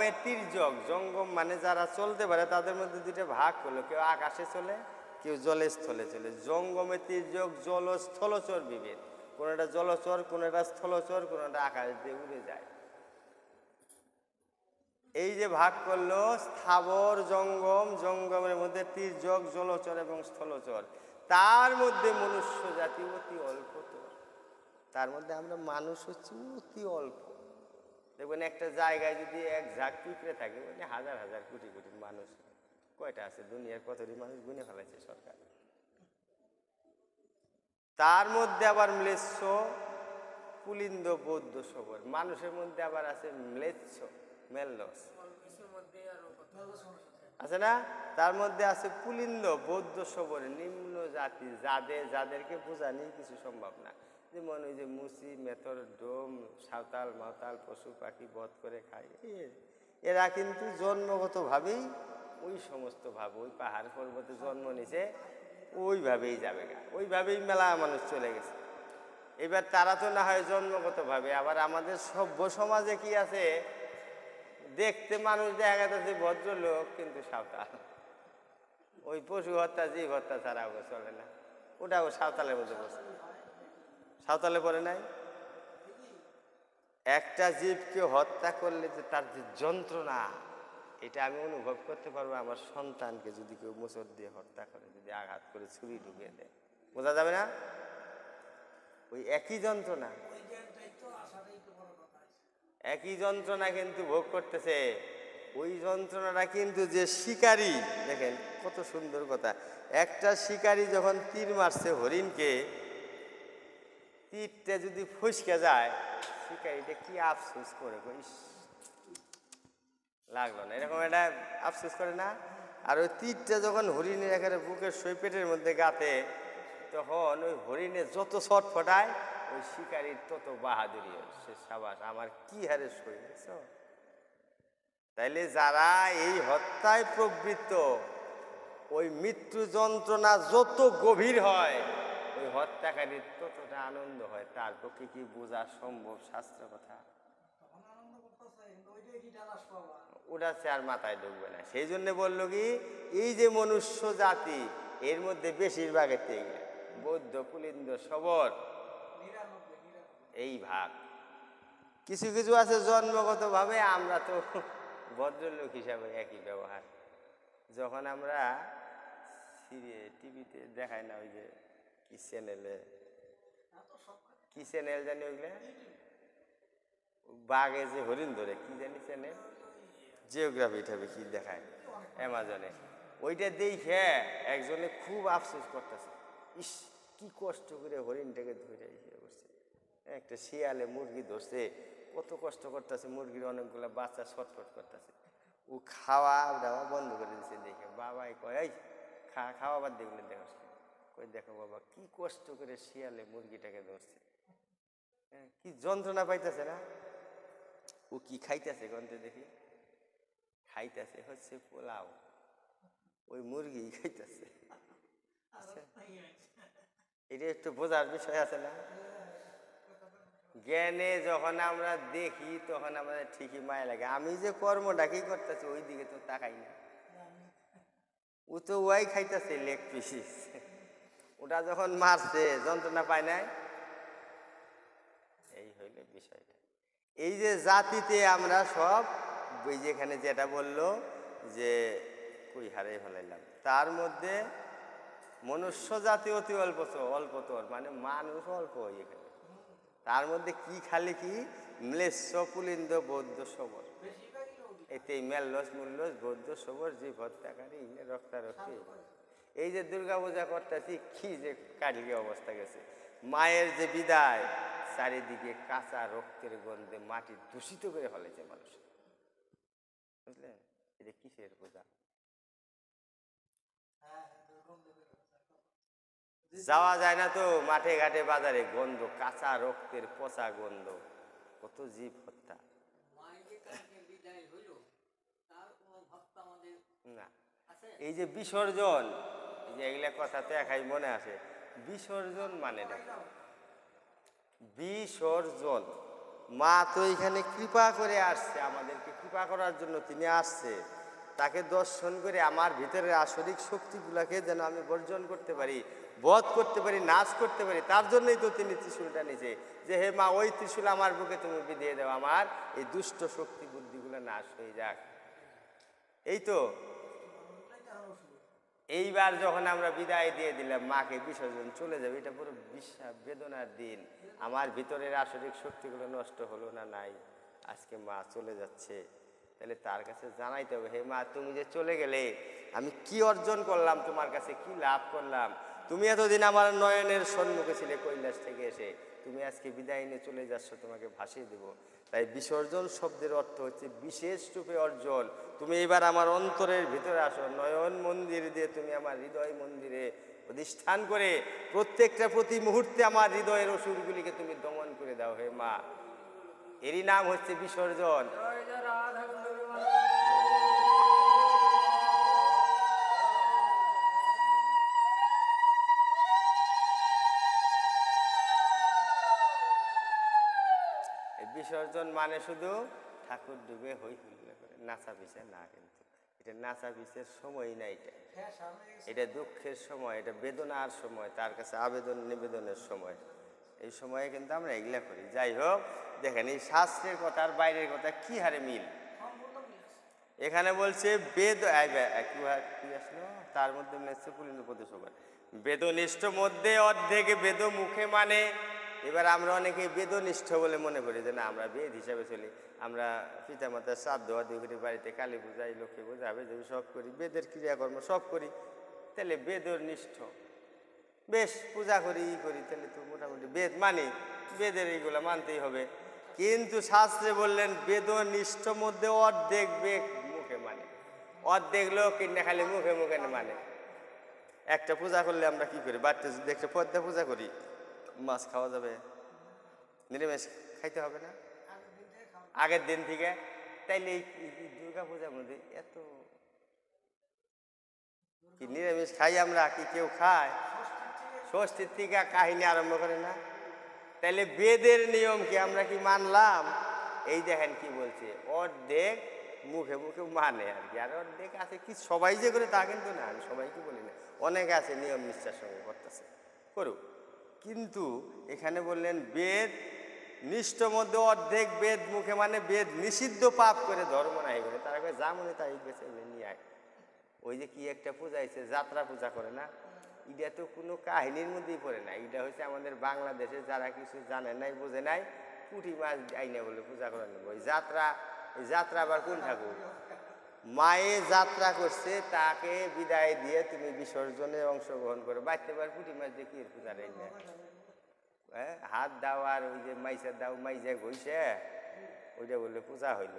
জঙ্গমে তির্যক, জঙ্গম মানে যারা চলতে পারে তাদের মধ্যে দুইটা ভাগ করলো, কেউ আকাশে চলে, কেউ জলে স্থলে চলে। জঙ্গমে তির্যক, জল স্থলচর বিভেদ, কোনোটা জলচর, কোনোটা স্থলচর, কোনোটা আকাশ দিয়ে উড়ে যায়। এই যে ভাগ করলো স্থাবর জঙ্গম, জঙ্গমের মধ্যে তির্যক, জলচর এবং স্থলচর, তার মধ্যে মনুষ্য জাতি অতি অল্পতর। তার মধ্যে আমরা মানুষ হচ্ছি অতি অল্প। দেখবেন একটা জায়গায় যদি এক ঝাঁক পিঁপড়ে থাকে, মানে হাজার হাজার কোটি কোটি মানুষ। কয়টা আছে দুনিয়ার, কতটি মানুষ গুনে ফেলাইছে সরকার। তার মধ্যে আবার ম্লেচ্ছ, পুলিন্দ, বৌদ্ধ সবর। মানুষের মধ্যে আবার আছে ম্লেচ্ছ, মেলস আছে না, তার মধ্যে আছে পুলিন্দ, বৌদ্ধ সবর, নিম্ন জাতি, যাদেরকে বোঝানি কিছু সম্ভব না। যেমন ওই যে মুসি, মেথর, ডোম, সাঁওতাল মাতাল, পশু পাখি বধ করে খায়, এরা কিন্তু জন্মগতভাবেই ওই সমস্ত ভাব, ওই পাহাড় পর্বতে জন্ম নিছে, ওইভাবেই যাবে গা, ওইভাবেই মেলা মানুষ চলে গেছে। এবার তারা তো না হয় জন্মগতভাবে, আবার আমাদের সভ্য সমাজে কি আছে, দেখতে মানুষ দেখা যাচ্ছে ভদ্রলোক কিন্তু সাঁওতাল। ওই পশু হত্যা, জীব হত্যা ছাড়া ওকে চলে না, ওটাও সাঁওতালের মধ্যে বসে। সাঁওতালে পড়ে নাই? একটা জীবকে হত্যা করলে যে তার যে যন্ত্রণা, এটা আমি অনুভব করতে পারবো আমার সন্তানকে যদি কেউ মোচড় দিয়ে হত্যা করে, যদি আঘাত করে ছুরি ঢুকিয়ে দেয়, বোঝা যাবে না? ওই একই যন্ত্রণা, একই যন্ত্রণা কিন্তু ভোগ করতেছে। ওই যন্ত্রণাটা কিন্তু যে শিকারী, দেখেন কত সুন্দর কথা, একটা শিকারী যখন তীর মারছে হরিণকে, তীরটা যদি ফসকে যায়, শিকারীটা কি আফসোস করে, লাগলো না, এরকম একটা আফসোস করে না? আর ওই তীরটা যখন হরিণের একেবারে বুকের পেটের মধ্যে গাতে, তখন ওই হরিণে যত ছট ফটায়, ওই শিকারীর তত বাহাদুরি, সে সাবাস আমার কি হারে সইছ। তাইলে যারা এই হত্যায় প্রবৃত্ত, ওই মৃত্যু যন্ত্রণা যত গভীর হয়, ওই হত্যাকারীর ততটা আনন্দ হয়। তার পক্ষে কি বোঝা সম্ভব শাস্ত্র কথা? ওটাছে আর মাথায় ঢুকবে না। সেই জন্য বললো কি, এই যে মনুষ্য জাতি, এর মধ্যে বেশিরভাগের থেকে বৌদ্ধ, পুলিন্দ, সবর, এই ভাগ। কিছু কিছু আছে জন্মগত ভাবে, আমরা তো ভদ্রলোক হিসাবে একই ব্যবহার। যখন আমরা টিভিতে দেখায় না, ওই যে কি চ্যানেলে, কি চ্যানেল জানি ওইগুলা, বাঘে যে হরিণ ধরে, কি জানি চ্যানেল, জিওগ্রাফি টাবে কি দেখায় অ্যামাজনে, ওইটা দেখে একজনে খুব আফসোস করতেছে, ইস কি কষ্ট করে হরিণটাকে ধরে ইয়ে করছে। একটা শিয়ালে মুরগি ধরছে, কত কষ্ট করতেছে, মুরগির অনেকগুলো বাচ্চা ছটফট করতেছে, ও খাওয়া দাওয়া বন্ধ করে দিচ্ছে। দেখে বাবাই কয়, এই খাওয়া বাদ দেখলে দেখো, কই দেখো বাবা কি কষ্ট করে শিয়ালে মুরগিটাকে ধরছে, কি যন্ত্রণা পাইতেছে না? ও কি খাইতেছে গন্তে দেখি, খাইতেছে হচ্ছে পোলাও, ওই মুরগি খাইতেছে। এটা একটু বোঝার বিষয় আছে না? জ্ঞানে যখন আমরা দেখি তখন আমাদের ঠিকই মায়া লাগে। আমি যে কর্মটা কি করতেছি ওই দিকে তো তাকাই না, ও তো ওয়াই খাইতেছে লেগ পিস, ওটা যখন মারছে যন্ত্রণা পায় নাই। এই হইল বিষয়টা। এই যে জাতিতে আমরা সব, ওই যেখানে যেটা বললো যে কই হারে ফেলাইলাম, তার মধ্যে মনুষ্য জাতি অতি অল্পতর, মানে মানুষ অল্প এখানে। তার মধ্যে কি খালি কি ম্লেচ্ছ, পুলিন্দ, বৌদ্ধ, সবর, এতে মেল্লস, মুল্লস, বৌদ্ধ, সবর, জীব হত্যাকারী, রক্তারক্তি। এই যে দুর্গা পূজা করতেছি, কি যে কালকে অবস্থা গেছে, মায়ের যে বিদায়, চারিদিকে কাঁচা রক্তের গন্ধে মাটি দূষিত করে ফেলেছে মানুষ, বুঝলেন? এটা কিসের পূজা? যাওয়া যায় না তো মাঠে ঘাটে বাজারে, গন্ধ, কাঁচা রক্তের পচা গন্ধ, কত জীব হত্যা। না, এই যে বিসর্জন, এই যে এগুলা কথা তো একাই মনে আসে, বিসর্জন মানে বিসর্জন মা তো এখানে কৃপা করে আসছে, আমাদেরকে কৃপা করার জন্য তিনি আসছে। তাকে দর্শন করে আমার ভিতরের আসরিক শক্তিগুলাকে যেন আমি বর্জন করতে পারি, বধ করতে পারি, নাশ করতে পারি, তার জন্যই তো তিনি ত্রিশূলটা নিছে, যে হে মা ওই ত্রিশূল আমার বুকে তুমি বিধিয়ে দাও, আমার এই দুষ্ট শক্তি বুদ্ধিগুলো নাশ হয়ে যাক। এই তো এইবার যখন আমরা বিদায় দিয়ে দিলাম, মাকে বিসর্জন চলে যাবে, এটা পুরো বিশ্বাস বেদনার দিন। আমার ভিতরের আসরিক শক্তিগুলো নষ্ট হলো না, নাই, আজকে মা চলে যাচ্ছে। তাহলে তার কাছে জানাইতে হবে, হে মা তুমি যে চলে গেলে আমি কি অর্জন করলাম, তোমার কাছে কি লাভ করলাম? তুমি এতদিন আমার নয়নের সম্মুখে ছিলে কৈলাস থেকে এসে, তুমি আজকে বিদায় নিয়ে চলে যাচ্ছ, তোমাকে ভাসিয়ে দেব। তাই বিসর্জন শব্দের অর্থ হচ্ছে বিশেষ রূপে অর্জন। তুমি এবার আমার অন্তরের ভিতরে আসো, নয়ন মন্দির দিয়ে তুমি আমার হৃদয় মন্দিরে অধিষ্ঠান করে প্রত্যেকটা প্রতি মুহূর্তে আমার হৃদয়ের অসুরগুলিকে তুমি দমন করে দাও হে মা। এরই নাম হচ্ছে বিসর্জন। বিসর্জন মানে শুধু ঠাকুর ডুবে হই হুল্লা করে নাচা পিছে না, কিন্তু এটা নাচা পিছের সময় না, এটা দুঃখের সময়, এটা বেদনার সময়, তার কাছে আবেদন নিবেদনের সময়। এই সময়ে কিন্তু আমরা এগুলা করি। যাই হোক, দেখেন এই শাস্ত্রের কথা আর বাইরের কথা কি হারে মিল। এখানে বলছে বেদ কি আসলো, তার মধ্যে মিলেছে পুলিন্দ প্রদেশ বেদনিষ্ঠ মধ্যে অর্ধেক বেদ মুখে মানে। এবার আমরা অনেকে বেদনিষ্ঠ বলে মনে করি যে না আমরা বেদ হিসাবে চলি, আমরা পিতামাতার শ্রাদ্ধ আদি করি, বাড়িতে কালী পূজাই লক্ষ্মী পূজা হবে যে সব করি, বেদের ক্রিয়াকর্ম সব করি, তাহলে বেদনিষ্ঠ, বেশ পূজা করি ই করি, তাহলে তো মোটামুটি বেদ মানি, বেদের এইগুলো মানতেই হবে। কিন্তু শাস্ত্রে বললেন বেদনিষ্ঠ মধ্যে অর্ধেক বেদ মুখে মানে, অর্ধেক লোক কিনে খালি মুখে মুখে মানে। একটা পূজা করলে আমরা কি করি, বাড়িতে যদি একটা পদ্মা পূজা করি, মাছ খাওয়া যাবে, নিরামিষ খাইতে হবে না আগের দিন থেকে। তাইলে এই দুর্গা পূজার মধ্যে এত কি নিরামিষ খাই আমরা, কি কেউ খায়? ষষ্ঠীর থেকে কাহিনী আরম্ভ করে না। তাইলে বেদের নিয়ম কি আমরা কি মানলাম? এই দেখেন কি বলছে, অর্ধেক মুখে মুখে মানে আর কি, আর অর্ধেক আছে কি সবাই যে করে তা কিন্তু না, আমি সবাইকে বলি না, অনেকে আছে নিয়ম নিষ্ঠার সঙ্গে করতেছে, করুক। কিন্তু এখানে বললেন বেদ নিষ্ঠ মধ্যে অর্ধেক বেদ মুখে মানে বেদ নিষিদ্ধ পাপ করে ধর্ম নাই করে, তারা যা মনে তাই বেছে নিয়ে আয়। ওই যে কি একটা পূজা হয়েছে, যাত্রা পূজা করে না, এটা তো কোনো কাহিনীর মধ্যেই পড়ে না, এটা হচ্ছে আমাদের বাংলাদেশে যারা কিছু জানে নাই বোঝে নাই, পুঁটি মাছ আইনা বলে পূজা করে নেব। ওই যাত্রা, এই যাত্রা আবার কোন ঠাকুর? মায়ে যাত্রা করছে, তাকে বিদায় দিয়ে তুমি বিসর্জনে অংশগ্রহণ করো, বাড়তে পার পুঁটি মাছ দিয়ে কি পূজা রেই না, হ্যাঁ হাত দাও আর ওই যে মাইসা দাও, মাইজা ঘইছে ওইটা বললে পূজা হইল।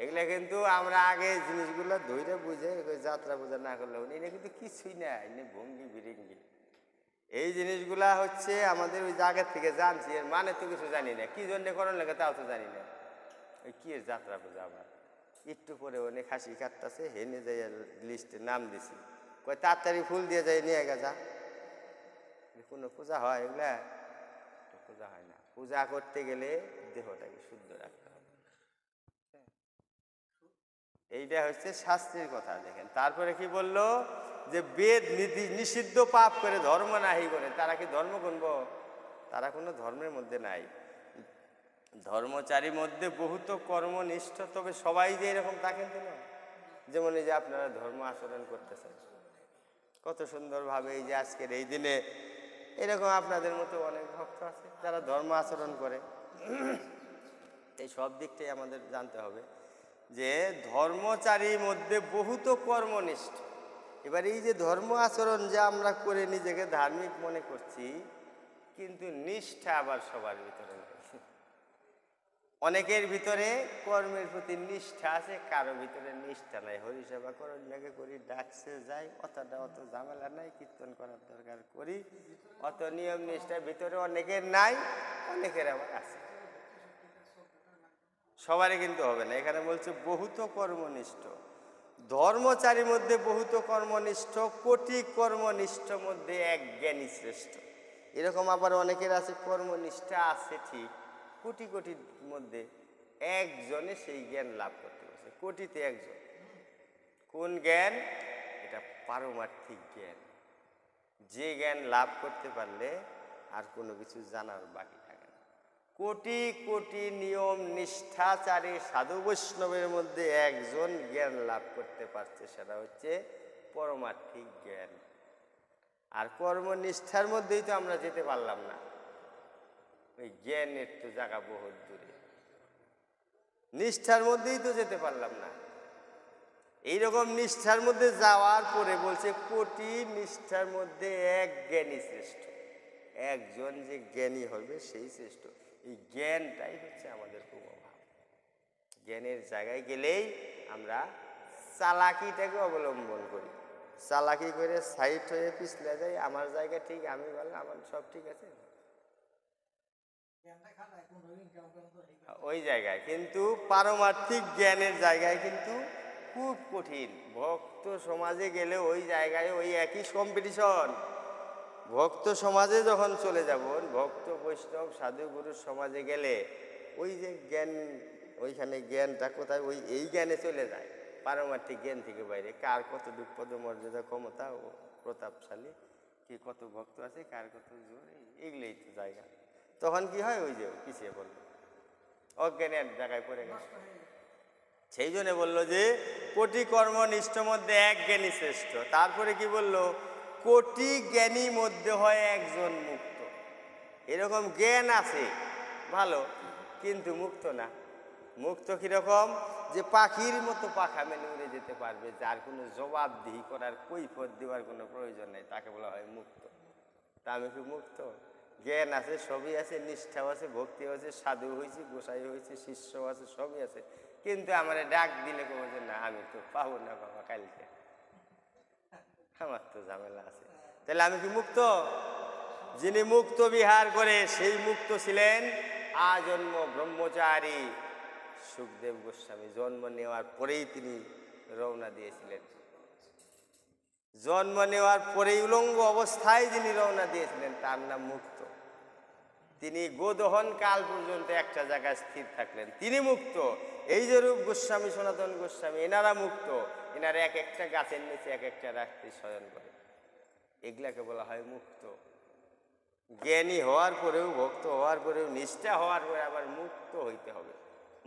এগুলা কিন্তু আমরা আগে জিনিসগুলো ধৈর্য বুঝে যাত্রা পূজা না করলে এটা কিন্তু কিছুই না, এনে ভঙ্গি বিরিঙ্গি এই জিনিসগুলা হচ্ছে আমাদের ওই জায়গার থেকে জানছি, এর মানে তো কিছু জানি না, কি জন্যে করার লাগে তাও তো জানি না। ওই কি যাত্রা পূজা আবার একটু পরে অনেক হাসি কাটতেছে, হেনে যাই লিস্টে নাম দিছি, কয় তাড়াতাড়ি ফুল দিয়ে যাই নিয়ে গেছা। কোনো পূজা হয় এগুলা? পূজা হয় না। পূজা করতে গেলে দেহটাকে শুদ্ধ রাখতে হবে, এইটা হচ্ছে শাস্ত্রের কথা। দেখেন তারপরে কি বললো, যে বেদ নিষিদ্ধ পাপ করে ধর্ম নাহি করে, তারা কি ধর্ম গুনব? তারা কোনো ধর্মের মধ্যে নাই। ধর্মচারীর মধ্যে বহুত কর্মনিষ্ঠ, তবে সবাই যে এরকম তা কিন্তু না। যেমন এই যে আপনারা ধর্ম আচরণ করতেছেন কত সুন্দরভাবে, এই যে আজকের এই দিনে এরকম আপনাদের মতো অনেক ভক্ত আছে যারা ধর্ম আচরণ করে। এই সব দিকটাই আমাদের জানতে হবে যে ধর্মচারীর মধ্যে বহুত কর্মনিষ্ঠ। এবার এই যে ধর্ম আচরণ যে আমরা করে নিজেকে ধার্মিক মনে করছি, কিন্তু নিষ্ঠা আবার সবার ভিতরে নেই। অনেকের ভিতরে কর্মের প্রতি নিষ্ঠা আছে, কারো ভিতরে নিষ্ঠা নাই। হরিসেবা করণ জায়গা করি, ডাকছে যাই, অতটা অত ঝামেলা নাই, কীর্তন করার দরকার করি, অত নিয়ম নিষ্ঠার ভিতরে অনেকের নাই, অনেকের আবার আছে। সবারই কিন্তু হবে না। এখানে বলছে বহুত কর্মনিষ্ঠ। ধর্মচারীর মধ্যে বহুত কর্মনিষ্ঠ, কোটি কর্মনিষ্ঠ মধ্যে এক জ্ঞানী শ্রেষ্ঠ। এরকম আবার অনেকের আছে কর্মনিষ্ঠা আছে ঠিক, কোটি কোটির মধ্যে একজনে সেই জ্ঞান লাভ করতে পারছে, কোটিতে একজন। কোন জ্ঞান? এটা পারমার্থিক জ্ঞান, যে জ্ঞান লাভ করতে পারলে আর কোনো কিছু জানার বাকি থাকে না। কোটি কোটি নিয়ম নিষ্ঠাচারী সাধু বৈষ্ণবের মধ্যে একজন জ্ঞান লাভ করতে পারছে, সেটা হচ্ছে পারমার্থিক জ্ঞান। আর কর্মনিষ্ঠার মধ্যেই তো আমরা যেতে পারলাম না, ওই জ্ঞানের তো জায়গা বহুত দূরে, নিষ্ঠার মধ্যেই তো যেতে পারলাম না। এইরকম নিষ্ঠার মধ্যে যাওয়ার পরে বলছে কোটি নিষ্ঠার মধ্যে এক জ্ঞানী শ্রেষ্ঠ, একজন যে জ্ঞানী হবে সেই শ্রেষ্ঠ। এই জ্ঞানটাই হচ্ছে আমাদের খুব অভাব। জ্ঞানের জায়গায় গেলেই আমরা চালাকিটাকে অবলম্বন করি, চালাকি করে সাইড হয়ে পিছলে যাই, আমার জায়গা ঠিক, আমি ভালো, আমার সব ঠিক আছে ওই জায়গায়। কিন্তু পারমার্থিক জ্ঞানের জায়গায় কিন্তু খুব কঠিন। ভক্ত সমাজে গেলে ওই জায়গায় ওই একই কম্পিটিশন। ভক্ত সমাজে যখন চলে যাব, ভক্ত বৈষ্ণব সাধু গুরুর সমাজে গেলে ওই যে জ্ঞান, ওইখানে জ্ঞানটা কোথায়, ওই এই জ্ঞানে চলে যায়। পারমার্থিক জ্ঞান থেকে বাইরে কার কত পদ মর্যাদা ক্ষমতা ও প্রতাপশালী, কে কত ভক্ত আছে, কার কত জোর, এইগুলোই তো জায়গা। তখন কি হয়, ওই যে পিছিয়ে পড়লো, অজ্ঞানের জায়গায় পড়ে গেছে। সেই জন্য বললো যে কোটি কর্মনিষ্ঠ মধ্যে এক জ্ঞানী শ্রেষ্ঠ। তারপরে কি বললো, কোটি জ্ঞানী মধ্যে হয় একজন মুক্ত। এরকম জ্ঞান আছে ভালো, কিন্তু মুক্ত না। মুক্ত কিরকম, যে পাখির মতো পাখা মেলে উড়ে যেতে পারবে, যার কোনো জবাবদিহি করার কৈফিয়ত দেওয়ার কোনো প্রয়োজন নেই, তাকে বলা হয় মুক্ত। তা আমি কি মুক্ত? জ্ঞান আছে, সবই আছে, নিষ্ঠাও আছে, ভক্তিও আছে, সাধু হয়েছি, গোসাই হয়েছি, শিষ্য আছে, সবই আছে, কিন্তু আমার ডাক দিলে কোনো যে না, আমি তো পাবো না বাবা কালকে, আমার তো ঝামেলা আছে। তাহলে আমি কি মুক্ত? যিনি মুক্ত বিহার করে সেই মুক্ত ছিলেন আজন্ম ব্রহ্মচারী সুখদেব গোস্বামী। জন্ম নেওয়ার পরেই তিনি রওনা দিয়েছিলেন, জন্ম নেওয়ার পরেই উলঙ্গ অবস্থায় যিনি রওনা দিয়েছিলেন তার নাম মুক্ত। তিনি গোদহন কাল পর্যন্ত একটা জায়গায় স্থির থাকলেন, তিনি মুক্ত। এই যে রূপ গোস্বামী, সনাতন গোস্বামী, এনারা মুক্ত। এনারা এক একটা গাছের নিচে এক একটা রাত্রি শয়ন করে, এগুলাকে বলা হয় মুক্ত। জ্ঞানী হওয়ার পরেও, ভক্ত হওয়ার পরেও, নিষ্ঠা হওয়ার পরে আবার মুক্ত হইতে হবে।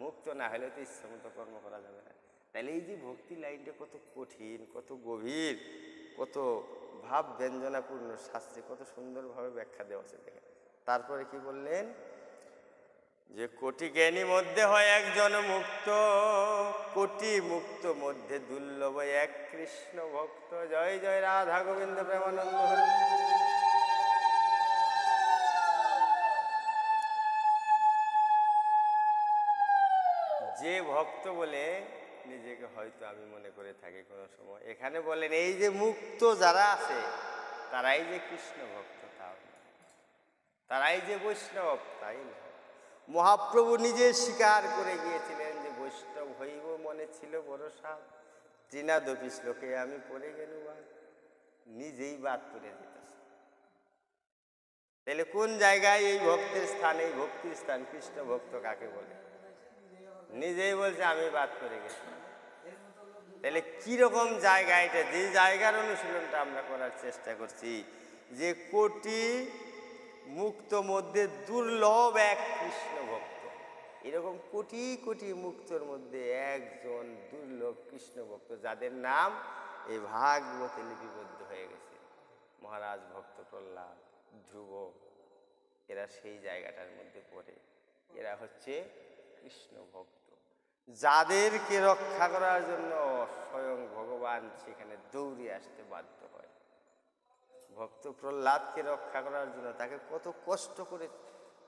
মুক্ত না হলে তো ইচ্ছা মতো কর্ম করা যাবে না। তাহলে এই যে ভক্তি লাইনটা কত কঠিন, কত গভীর, কত ভাব ব্যঞ্জনাপূর্ণ, শাস্ত্রে কত সুন্দরভাবে ব্যাখ্যা দেওয়া আছে দেখেন। তারপরে কি বললেন, যে কোটি জ্ঞানী মধ্যে হয় একজন মুক্ত, কোটি মুক্ত মধ্যে দুর্লভ এক কৃষ্ণ ভক্ত। জয় জয় রাধা গোবিন্দ প্রেমানন্দ হরি। যে ভক্ত বলে নিজেকে হয়তো আমি মনে করে থাকি কোনো সময়, এখানে বলেন এই যে মুক্ত যারা আছে তারাই যে কৃষ্ণ ভক্ত, তাও তারাই যে বৈষ্ণব, তাই না। মহাপ্রভু নিজে স্বীকার করে গিয়েছিলেন যে বৈষ্ণব হইব মনে ছিল ভরসা, তৃণাদপি শ্লোকে আমি পড়ে গেল, নিজেই বাদ করে দিতেছে। তাহলে কোন জায়গায় এই ভক্তের স্থান, এই ভক্তির স্থান, কৃষ্ণ ভক্ত কাকে বলে? নিজেই বলছে আমি বাদ করে গেছি। তাহলে কিরকম জায়গা এটা, যে জায়গার অনুশীলনটা আমরা করার চেষ্টা করছি, যে কোটি মুক্ত মধ্যে দুর্লভ এক কৃষ্ণ ভক্ত। এরকম কোটি কোটি মুক্তর মধ্যে একজন দুর্লভ কৃষ্ণ ভক্ত, যাদের নাম এই ভাগবতে লিপিবদ্ধ হয়ে গেছে। মহারাজ ভক্ত প্রহ্লাদ, ধ্রুব, এরা সেই জায়গাটার মধ্যে পড়ে। এরা হচ্ছে কৃষ্ণ ভক্ত, যাদেরকে রক্ষা করার জন্য স্বয়ং ভগবান সেখানে দৌড়ে আসতে বাধ্য হয়। ভক্ত প্রহ্লাদকে রক্ষা করার জন্য তাকে কত কষ্ট করে,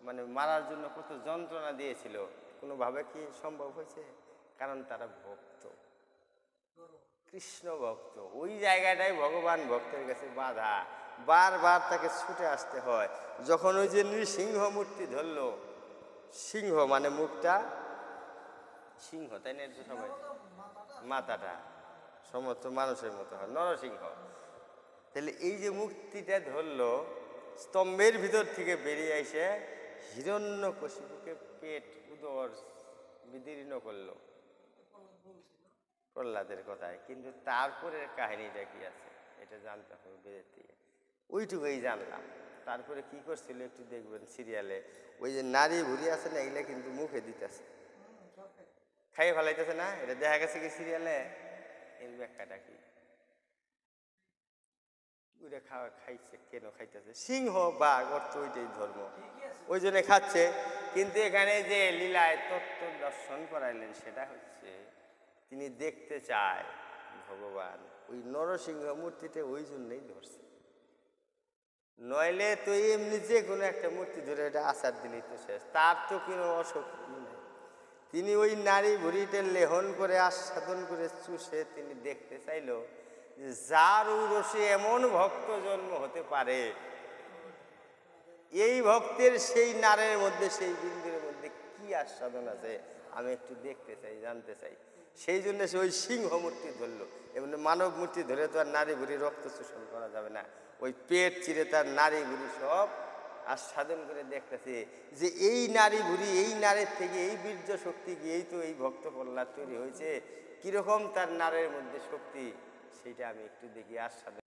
মানে মারার জন্য কত যন্ত্রণা দিয়েছিল, কোনোভাবে কি সম্ভব হয়েছে? কারণ তারা ভক্ত, কৃষ্ণ ভক্ত। ওই জায়গাটাই ভগবান ভক্তের কাছে বাধা, বারবার তাকে ছুটে আসতে হয়। যখন ওই যে নৃসিংহ মূর্তি ধরল, সিংহ মানে মুখটা সিংহ, তাই না? সবাই মাথাটা সমস্ত মানুষের মতো হয়, নরসিংহ। তাহলে এই যে মূর্তিটা ধরলো, স্তম্ভের ভিতর থেকে বেরিয়ে এসে হিরণ্যকশিপুকে পেট উদর বিদীর্ণ করলো প্রহ্লাদের কথায়, কিন্তু তারপরের কাহিনীটা কি আছে এটা জানতে হবে বেদের থেকে। ওইটুকুই জানলাম। তারপরে কি করছিল একটু দেখবেন সিরিয়ালে, ওই যে নারী ভুড়ি আছে না, এগুলা কিন্তু মুখে দিতেছে, খাইয়ে ফেলাইতেছে না, এটা দেখা গেছে কি সিরিয়ালে। এর ব্যাখ্যাটা কি? ওইটা খাইছে কেন খাইতেছে? সিংহ বাঘ অর্থ ওইটাই ধর্ম, ওই জন্য খাচ্ছে। কিন্তু এখানে যে লীলায় তত্ত্ব দর্শন করাইলেন সেটা হচ্ছে তিনি দেখতে চায় ভগবান ওই নরসিংহ মূর্তিতে, ওই জন্যই ধরছে। নইলে তো এমনি যে কোনো একটা মূর্তি ধরে এটা আচার দিলেই তো শেষ, তার তো কোনো অশক্তি নেই। তিনি ওই নারী ভুড়িতে লেহন করে আস্বাদন করে চুষে তিনি দেখতে চাইল যে যার উরসে এমন ভক্ত জন্ম হতে পারে, এই ভক্তের সেই নারের মধ্যে, সেই বিন্দুর মধ্যে কি আস্বাদন আছে আমি একটু দেখতে চাই, জানতে চাই। সেই জন্য সে ওই সিংহ মূর্তি ধরলো। এমনি মানব মূর্তি ধরে তো আর নারী ভুড়ি রক্ত শোষণ করা যাবে না। ওই পেট চিরে তার নারী ভুড়ি সব আস্বাদন করে দেখতেছে যে এই নারী ভুড়ি, এই নারীর থেকে এই বীর্য শক্তি গিয়েই তো এই ভক্ত প্রহ্লাদ তৈরি হয়েছে। কীরকম তার নারের মধ্যে শক্তি, সেইটা আমি একটু দেখি, আস্বাদন